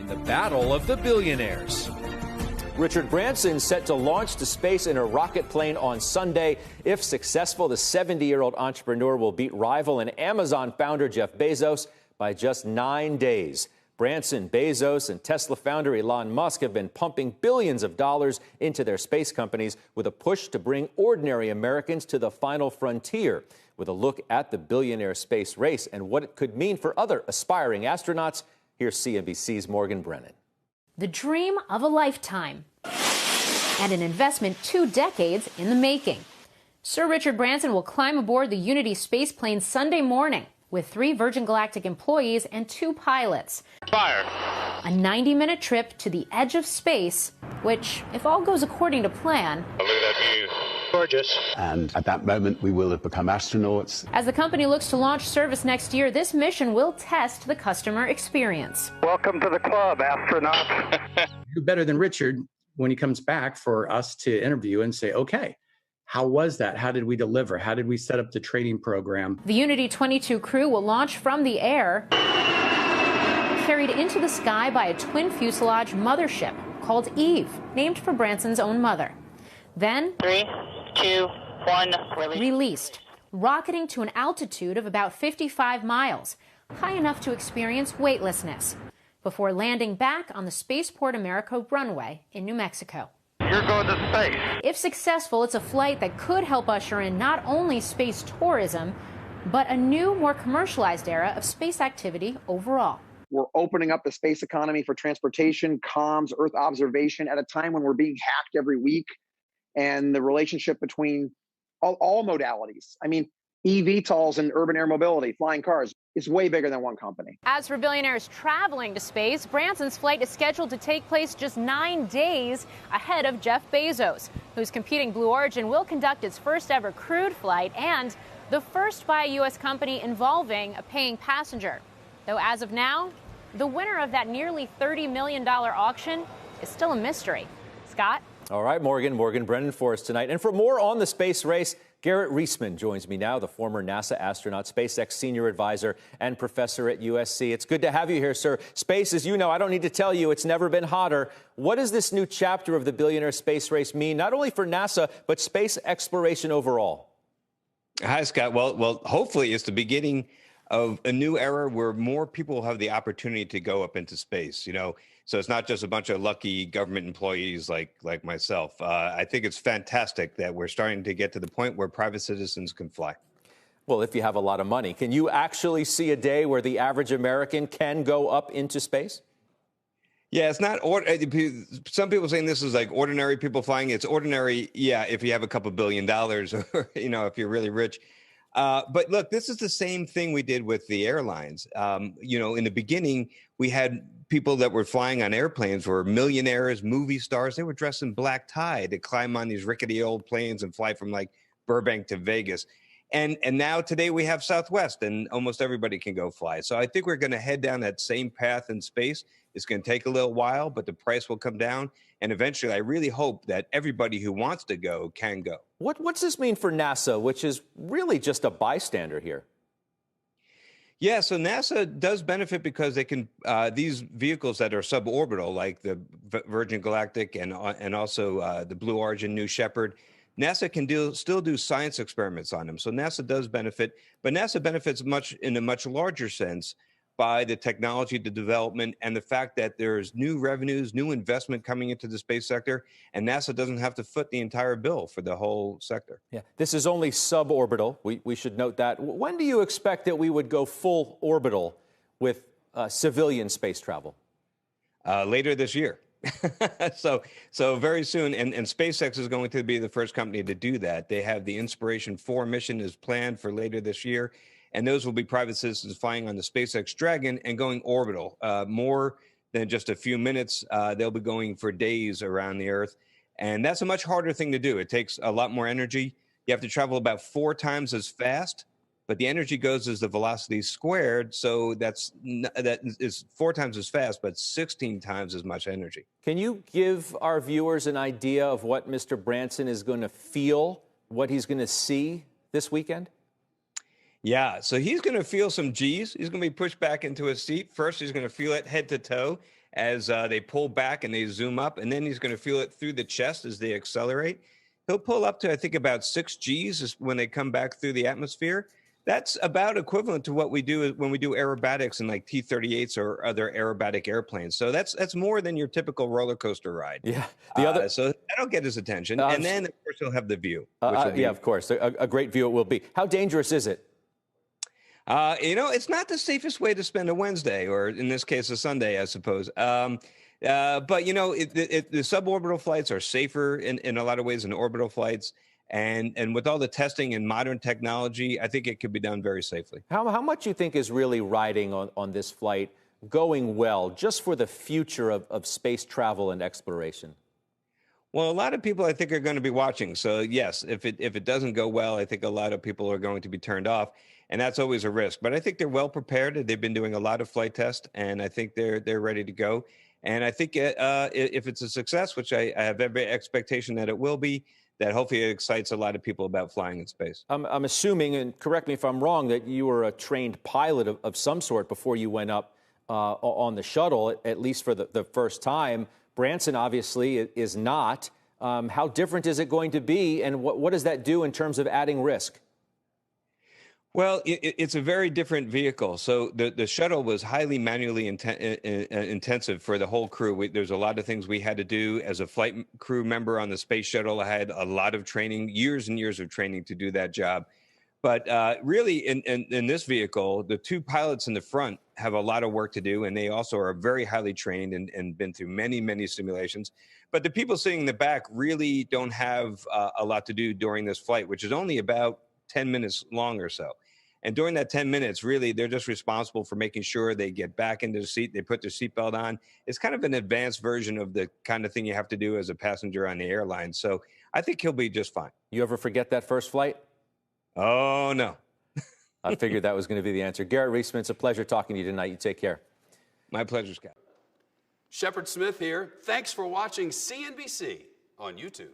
the battle of the billionaires. Richard Branson set to launch to space in a rocket plane on Sunday. If successful, the 70-year-old entrepreneur will beat rival and Amazon founder Jeff Bezos by just 9 days. Branson, Bezos, and Tesla founder Elon Musk have been pumping billions of dollars into their space companies with a push to bring ordinary Americans to the final frontier. With a look at the billionaire space race and what it could mean for other aspiring astronauts, here's CNBC's Morgan Brennan. The dream of a lifetime and an investment 2 decades in the making. Sir Richard Branson will climb aboard the Unity spaceplane Sunday morning with 3 Virgin Galactic employees and 2 pilots. Fire. A 90-minute trip to the edge of space, which, if all goes according to plan, Look at that view. Gorgeous. And at that moment, we will have become astronauts. as the company looks to launch service next year, this mission will test the customer experience. Welcome to the club, astronauts. Who better than Richard when he comes back for us to interview and say, okay, how was that? How did we deliver? How did we set up the training program? The Unity 22 crew will launch from the air, carried into the sky by a twin fuselage mothership called Eve, named for Branson's own mother. Then 3, 2, 1, released, rocketing to an altitude of about 55 miles, high enough to experience weightlessness, before landing back on the Spaceport America runway in New Mexico. You're going to space. If successful, it's a flight that could help usher in not only space tourism, but a new, more commercialized era of space activity overall. We're opening up the space economy for transportation, comms, Earth observation at a time when we're being hacked every week. And the relationship between all modalities. I mean, eVTOLs and urban air mobility, flying cars, is way bigger than one company. As for billionaires traveling to space, Branson's flight is scheduled to take place just 9 days ahead of Jeff Bezos, whose competing Blue Origin will conduct its first ever crewed flight and the first by a U.S. company involving a paying passenger. Though as of now, the winner of that nearly $30 million auction is still a mystery. Scott? All right, Morgan Brennan for us tonight. And for more on the space race, Garrett Reisman joins me now, the former NASA astronaut, SpaceX senior advisor, and professor at USC. It's good to have you here, sir. Space, as you know, I don't need to tell you, it's never been hotter. What does this new chapter of the billionaire space race mean, not only for NASA, but space exploration overall? Hi, Scott. Well, hopefully it's the beginning of a new era where more people will have the opportunity to go up into space, So it's not just a bunch of lucky government employees like myself. I think it's fantastic that we're starting to get to the point where private citizens can fly. Well, if you have a lot of money, can you actually see a day where the average American can go up into space? Yeah, it's not. Some people saying this is like ordinary people flying. It's ordinary, yeah, if you have a couple $1 billion or, if you're really rich. But look, this is the same thing we did with the airlines. In the beginning, we had people that were flying on airplanes were millionaires, movie stars. They were dressed in black tie to climb on these rickety old planes and fly from like Burbank to Vegas. And now today we have Southwest and almost everybody can go fly. So I think we're going to head down that same path in space. It's going to take a little while, but the price will come down. And eventually, I really hope that everybody who wants to go can go. What's this mean for NASA, which is really just a bystander here? Yeah, so NASA does benefit because they can these vehicles that are suborbital, like the Virgin Galactic and also the Blue Origin New Shepard. NASA can still do science experiments on them. So NASA does benefit, but NASA benefits in a much larger sense by the technology, the development, and the fact that there's new revenues, new investment coming into the space sector, and NASA doesn't have to foot the entire bill for the whole sector. Yeah, this is only suborbital. We should note that. When do you expect that we would go full orbital with civilian space travel? Later this year. So very soon, and SpaceX is going to be the first company to do that. They have the Inspiration 4 mission is planned for later this year. And those will be private citizens flying on the SpaceX Dragon and going orbital. More than just a few minutes, they'll be going for days around the Earth. And that's a much harder thing to do. It takes a lot more energy. You have to travel about 4 times as fast, but the energy goes as the velocity squared. So that is 4 times as fast, but 16 times as much energy. Can you give our viewers an idea of what Mr. Branson is going to feel, what he's going to see this weekend? Yeah, so he's going to feel some G's. He's going to be pushed back into his seat. First, he's going to feel it head to toe, as they pull back and they zoom up, and then he's going to feel it through the chest as they accelerate. He'll pull up to, I think, about 6 Gs when they come back through the atmosphere. That's about equivalent to what we do when we do aerobatics in like T-38s or other aerobatic airplanes. So that's more than your typical roller coaster ride. Yeah. So that'll get his attention. And then, of course, he'll have the view. Yeah, of course. A great view it will be. How dangerous is it? It's not the safest way to spend a Wednesday, or in this case, a Sunday, I suppose. But, the suborbital flights are safer in a lot of ways than orbital flights. And with all the testing and modern technology, I think it could be done very safely. How much you think is really riding on this flight going well, just for the future of space travel and exploration? Well, a lot of people, I think, are going to be watching. So, yes, if it doesn't go well, I think a lot of people are going to be turned off. And that's always a risk. But I think they're well prepared. They've been doing a lot of flight tests, and I think they're ready to go. And I think if it's a success, which I have every expectation that it will be, that hopefully it excites a lot of people about flying in space. I'm assuming, and correct me if I'm wrong, that you were a trained pilot of some sort before you went up on the shuttle, at least for the first time. Branson obviously is not. How different is it going to be, and what does that do in terms of adding risk? Well, it's a very different vehicle. So the shuttle was highly manually intensive for the whole crew. There's a lot of things we had to do. As a flight crew member on the space shuttle, I had a lot of training, years and years of training to do that job. But really, in this vehicle, the 2 pilots in the front have a lot of work to do, and they also are very highly trained and been through many, many simulations. But the people sitting in the back really don't have a lot to do during this flight, which is only about 10 minutes long or so. And during that 10 minutes, really, they're just responsible for making sure they get back into the seat, they put their seatbelt on. It's kind of an advanced version of the kind of thing you have to do as a passenger on the airline. So I think he'll be just fine. You ever forget that first flight? Oh, no. I figured that was going to be the answer. Garrett Reisman, it's a pleasure talking to you tonight. You take care. My pleasure, Scott. Shepard Smith here. Thanks for watching CNBC on YouTube.